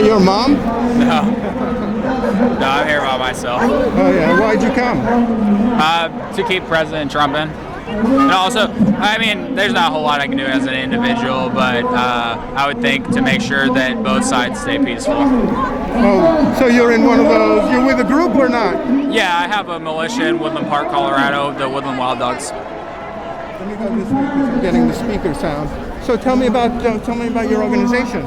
that your mom? No. No, I'm here by myself. Oh yeah, why'd you come? To keep President Trump in. And also, I mean, there's not a whole lot I can do as an individual, but I would think to make sure that both sides stay peaceful. Oh, so you're in one of those, you're with a group or not? Yeah, I have a militia in Woodland Park, Colorado, the Woodland Wild Dogs. Let me go this way because I'm getting the speaker sound. So tell me about your organization.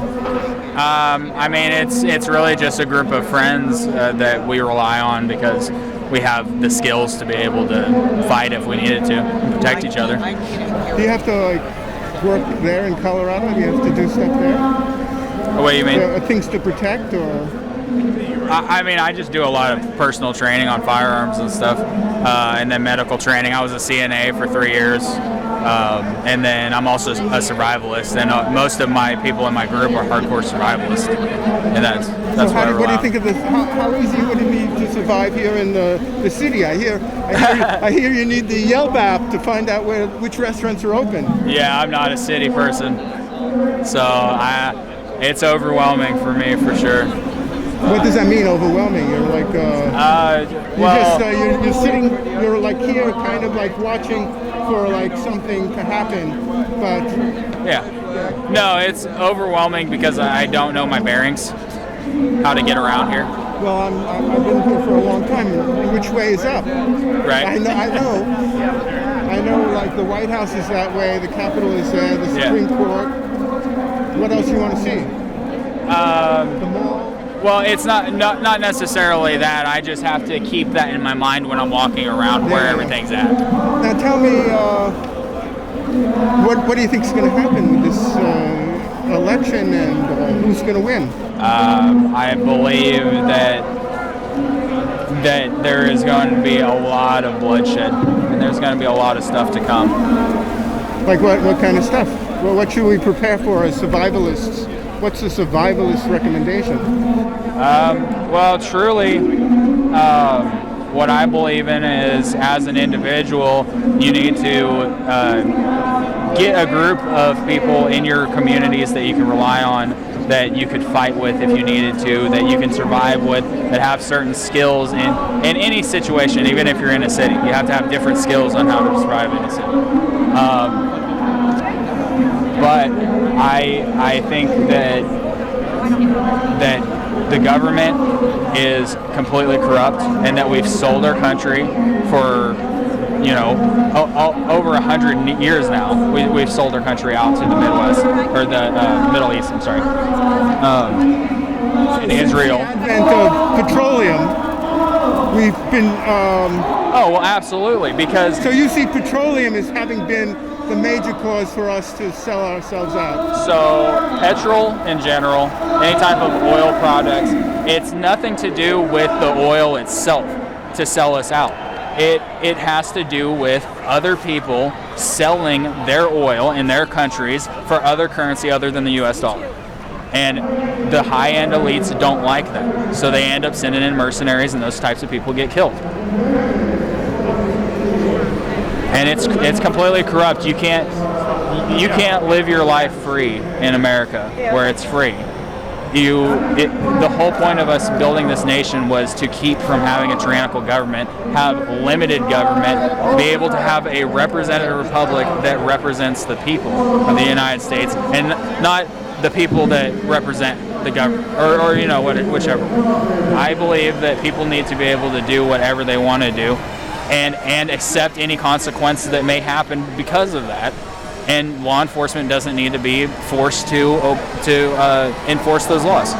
I mean, it's really just a group of friends that we rely on because we have the skills to be able to fight if we needed to and protect each other. Do you have to like work there in Colorado? Do you have to do stuff there? What do you mean? Things to protect or? I mean, I just do a lot of personal training on firearms and stuff, and then medical training. I was a CNA for 3 years, and then I'm also a survivalist, and most of my people in my group are hardcore survivalists, and that's so what do you think of this? How easy would it be to survive here in the city? I hear you need the Yelp app to find out which restaurants are open. Yeah, I'm not a city person, so it's overwhelming for me for sure. What does that mean, overwhelming? You're like, you're sitting, you're like here, kind of like watching for like something to happen, but... Yeah. No, it's overwhelming because I don't know my bearings, how to get around here. Well, I've been here for a long time. Which way is up? Right. I know, like the White House is that way, the Capitol is there, the Supreme Court. What else you want to see? The mall? Well, it's not necessarily that. I just have to keep that in my mind when I'm walking around where everything's at. Now tell me, what do you think is going to happen with this election and who's going to win? I believe that there is going to be a lot of bloodshed, and there's going to be a lot of stuff to come. Like what kind of stuff? Well, what should we prepare for as survivalists? What's the survivalist recommendation? Well, truly, what I believe in is, as an individual, you need to get a group of people in your communities that you can rely on, that you could fight with if you needed to, that you can survive with, that have certain skills in any situation, even if you're in a city. You have to have different skills on how to survive in a city. But I think that the government is completely corrupt, and that we've sold our country for, over 100 years now. We've sold our country out to the Midwest, or the Middle East. I'm sorry, and Israel. The advent of petroleum, we've been. Oh well, absolutely, because. So you see petroleum as having been the major cause for us to sell ourselves out? So petrol in general, any type of oil products, it's nothing to do with the oil itself to sell us out. It has to do with other people selling their oil in their countries for other currency other than the US dollar. And the high-end elites don't like that. So they end up sending in mercenaries, and those types of people get killed. And it's completely corrupt. You can't live your life free in America where it's free. The whole point of us building this nation was to keep from having a tyrannical government, have limited government, be able to have a representative republic that represents the people of the United States, and not the people that represent the government, or whichever. I believe that people need to be able to do whatever they want to do, and accept any consequences that may happen because of that. And law enforcement doesn't need to be forced to enforce those laws.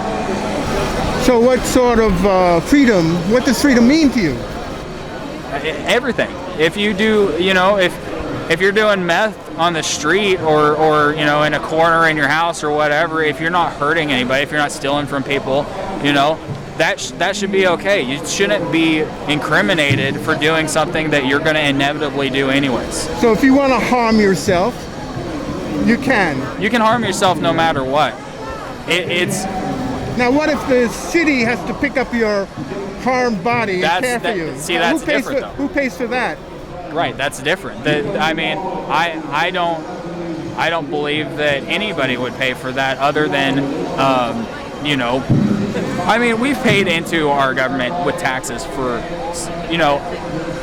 So what sort of freedom, what does freedom mean to you? Everything. If you do, if you're doing meth on the street or in a corner in your house or whatever, if you're not hurting anybody, if you're not stealing from people, that should be okay. You shouldn't be incriminated for doing something that you're going to inevitably do anyways. So if you want to harm yourself, you can. You can harm yourself no matter what. It's. Now, what if the city has to pick up your harmed body and care for you? See, that's different, though. Who pays for that? Right, that's different. I don't believe that anybody would pay for that, other than you know, I mean, we've paid into our government with taxes for, you know,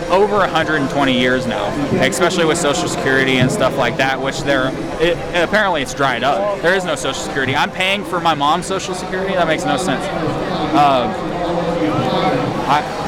over 120 years now, especially with Social Security and stuff like that, which apparently it's dried up. There is no Social Security. I'm paying for my mom's Social Security. That makes no sense.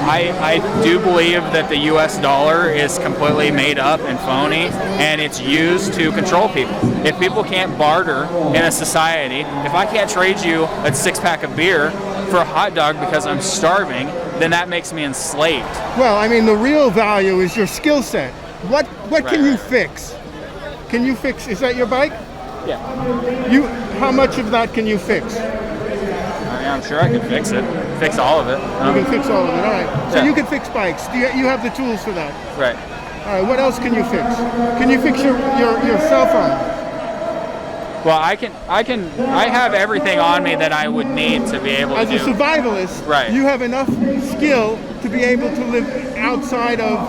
I do believe that the U.S. dollar is completely made up and phony, and it's used to control people. If people can't barter in a society, if I can't trade you a 6-pack of beer for a hot dog because I'm starving, then that makes me enslaved. Well, I mean, the real value is your skill set. What can you fix? Can you fix? Is that your bike? Yeah. How much of that can you fix? I'm sure I can fix it. Fix all of it. You can fix all of it. All right. So yeah. You can fix bikes. You have the tools for that. Right. All right. What else can you fix? Can you fix your cell phone? Well, I have everything on me that I would need to be able to do. As a survivalist, right. You have enough skill to be able to live outside of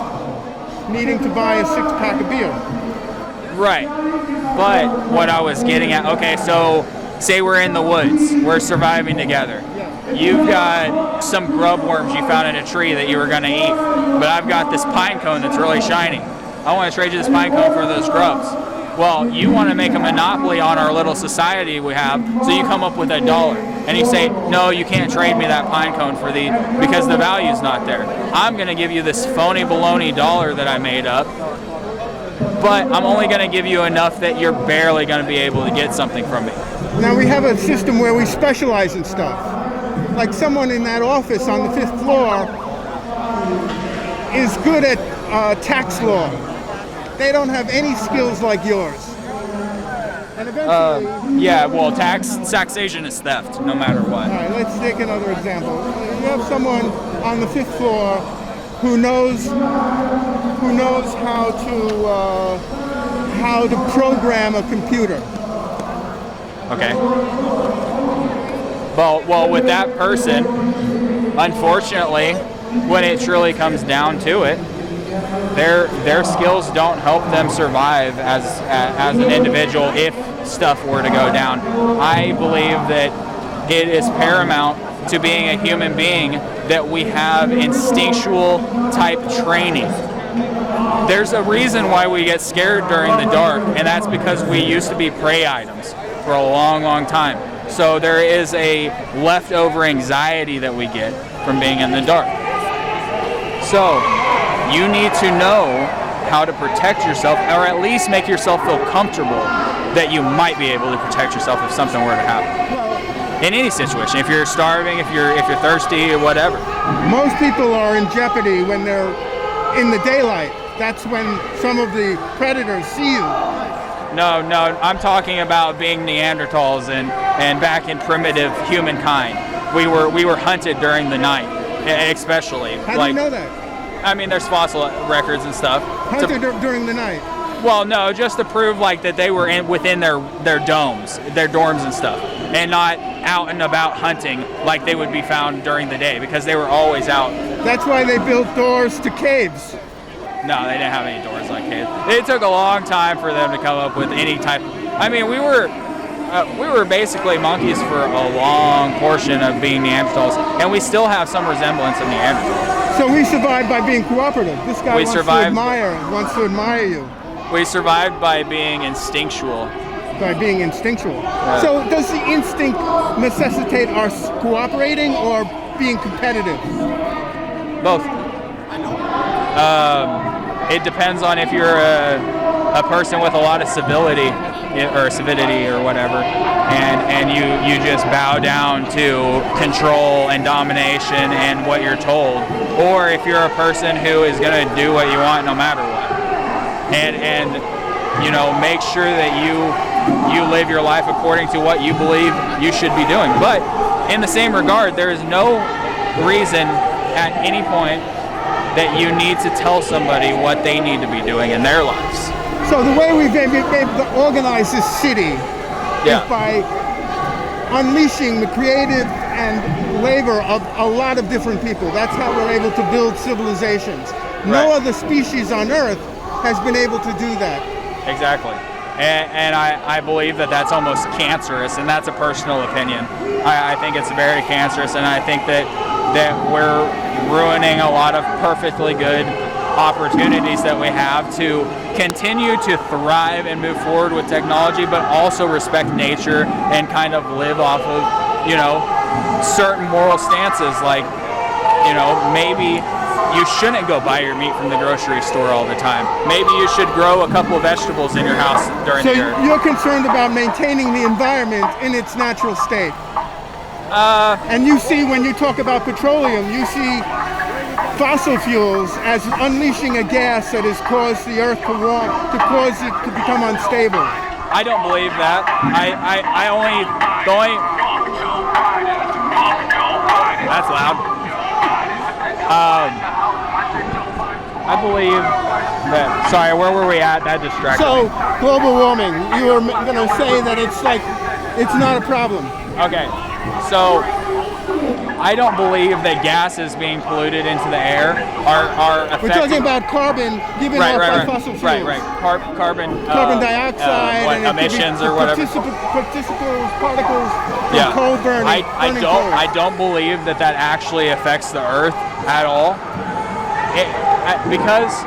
needing to buy a 6-pack of beer. Right. But what I was getting at, okay, so say we're in the woods, we're surviving together. Yeah. You've got some grub worms you found in a tree that you were going to eat, but I've got this pine cone that's really shiny. I want to trade you this pine cone for those grubs. Well, you want to make a monopoly on our little society we have, so you come up with $1. And you say, no, you can't trade me that pine cone because the value's not there. I'm going to give you this phony baloney dollar that I made up, but I'm only going to give you enough that you're barely going to be able to get something from me. Now we have a system where we specialize in stuff. Like someone in that office on the 5th floor is good at tax law. They don't have any skills like yours. And eventually... yeah, well, taxation is theft, no matter what. All right, let's take another example. You have someone on the 5th floor who knows how to program a computer. Okay. Well, with that person, unfortunately, when it truly comes down to it, their skills don't help them survive as an individual if stuff were to go down. I believe that it is paramount to being a human being that we have instinctual type training. There's a reason why we get scared during the dark, and that's because we used to be prey items for a long, long time. So there is a leftover anxiety that we get from being in the dark. So you need to know how to protect yourself, or at least make yourself feel comfortable that you might be able to protect yourself if something were to happen. In any situation, if you're starving, if you're thirsty, or whatever. Most people are in jeopardy when they're in the daylight. That's when some of the predators see you. No, I'm talking about being Neanderthals and back in primitive humankind. We were hunted during the night, especially. How do you know that? I mean, there's fossil records and stuff. Hunted during the night? Well, no, just to prove like that they were within their domes, their dorms and stuff, and not out and about hunting like they would be found during the day, because they were always out. That's why they built doors to caves. No, they didn't have any doors like caves. It took a long time for them to come up with any type. I mean, we were basically monkeys for a long portion of being Neanderthals, and we still have some resemblance of Neanderthals. So we survived by being cooperative. This guy wants to admire you. We survived by being instinctual. Right. So does the instinct necessitate us cooperating or being competitive? Both. It depends on if you're a person with a lot of civility or whatever, and you just bow down to control and domination and what you're told, or if you're a person who is going to do what you want no matter what, and make sure that you live your life according to what you believe you should be doing. But in the same regard, there is no reason at any point that you need to tell somebody what they need to be doing in their lives. So the way we've been able to organize this city is by unleashing the creative and labor of a lot of different people. That's how we're able to build civilizations. No other species on Earth has been able to do that. Exactly. And I believe that that's almost cancerous, and that's a personal opinion. I think it's very cancerous, and I think that we're ruining a lot of perfectly good opportunities that we have to continue to thrive and move forward with technology, but also respect nature and kind of live off of, certain moral stances. Like, maybe you shouldn't go buy your meat from the grocery store all the time. Maybe you should grow a couple of vegetables in your house during the year. So you're concerned about maintaining the environment in its natural state. And you see, when you talk about petroleum, you see fossil fuels as unleashing a gas that has caused the earth to warm, to cause it to become unstable. I don't believe that. That's loud. I believe that. Sorry, where were we at? That distracted me. So, global warming. You were going to say that it's not a problem. Okay, so I don't believe that gases being polluted into the air are affecting. We're talking about carbon given off by fossil fuels. Right. Carbon dioxide, and emissions or whatever. Particles from coal burning. I don't believe that actually affects the earth at all. Because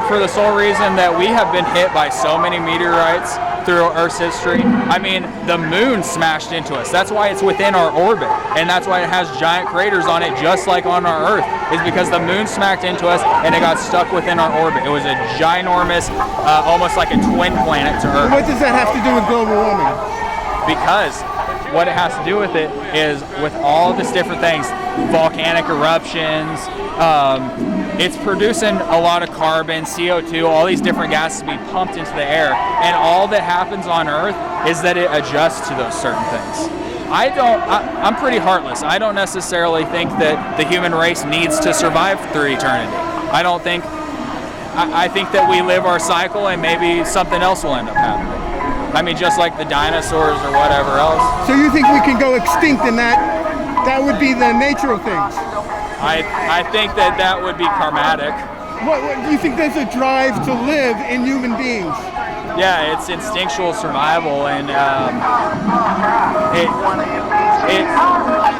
for the sole reason that we have been hit by so many meteorites through Earth's history. I mean, the moon smashed into us. That's why it's within our orbit, and that's why it has giant craters on it, just like on our Earth, is because the moon smacked into us and it got stuck within our orbit. It was a ginormous, almost like a twin planet to Earth. What does that have to do with global warming? Because what it has to do with it is with all these different things, volcanic eruptions, it's producing a lot of carbon, CO2, all these different gases to be pumped into the air, and all that happens on Earth is that it adjusts to those certain things. I'm pretty heartless. I don't necessarily think that the human race needs to survive through eternity. I think that we live our cycle and maybe something else will end up happening. I mean, just like the dinosaurs or whatever else. So you think we can go extinct and that would be the nature of things? I think that would be karmatic. What do you think there's a drive to live in human beings? Yeah, it's instinctual survival, and it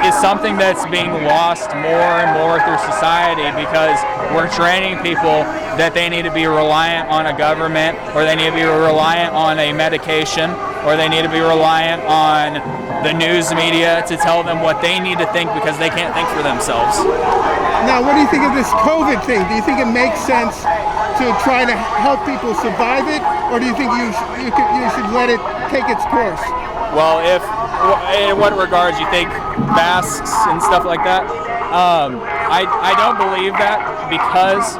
is something that's being lost more and more through society because we're training people that they need to be reliant on a government, or they need to be reliant on a medication, or they need to be reliant on the news media to tell them what they need to think because they can't think for themselves. Now, what do you think of this COVID thing? Do you think it makes sense to try to help people survive it, or do you think you should let it take its course? Well, in what regards you think masks and stuff like that? I don't believe that, because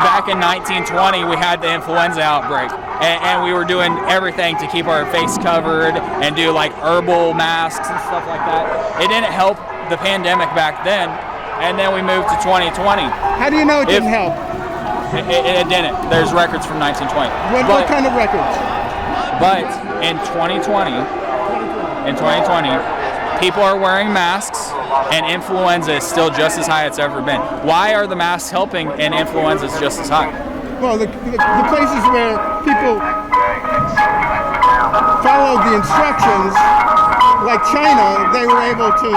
back in 1920 we had the influenza outbreak, and we were doing everything to keep our face covered and do like herbal masks and stuff like that. It didn't help the pandemic back then, and then we moved to 2020. How do you know it didn't help? It didn't. There's records from 1920. What kind of records? But in 2020, people are wearing masks, and influenza is still just as high as it's ever been. Why are the masks helping and influenza is just as high? Well, the places where people followed the instructions, like China, they were able to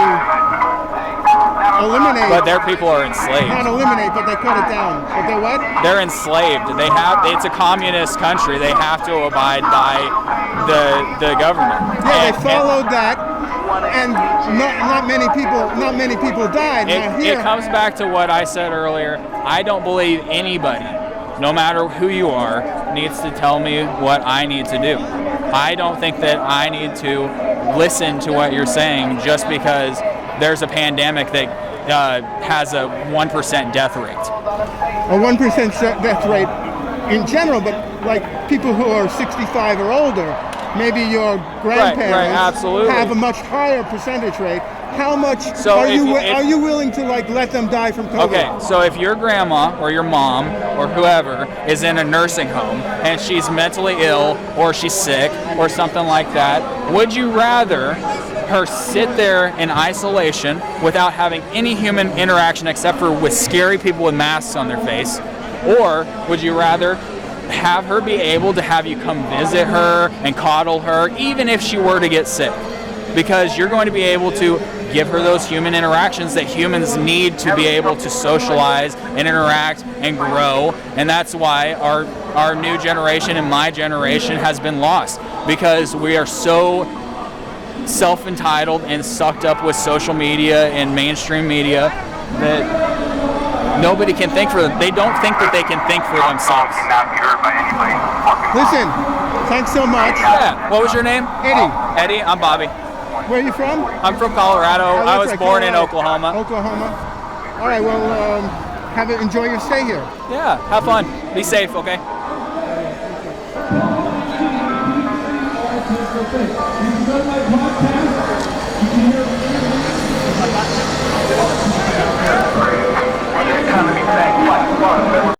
eliminate. But their people are enslaved. Not eliminate, but they cut it down. But they what? They're enslaved. It's a communist country. They have to abide by the government. Yeah, they followed that, and not many people died. It comes back to what I said earlier. I don't believe anybody, no matter who you are, needs to tell me what I need to do. I don't think that I need to listen to what you're saying just because there's a pandemic that has a 1% death rate. A 1% death rate in general, but like people who are 65 or older, maybe your grandparents have a much higher percentage rate. How much are you willing to let them die from COVID? Okay, so if your grandma or your mom or whoever is in a nursing home and she's mentally ill or she's sick or something like that, would you rather her sit there in isolation without having any human interaction except for with scary people with masks on their face, or would you rather have her be able to have you come visit her and coddle her, even if she were to get sick, because you're going to be able to give her those human interactions that humans need to be able to socialize and interact and grow. And that's why our new generation and my generation has been lost, because we are so self-entitled and sucked up with social media and mainstream media that nobody can think for them. They don't think that they can think for themselves. Listen, thanks so much. Yeah. What was your name? Eddie. Eddie. I'm Bobby. Where are you from? I'm from Colorado. Oh, I was right, born in Colorado. Oklahoma. Oklahoma. All right. Well, enjoy your stay here. Yeah. Have fun. Be safe. Okay. You got my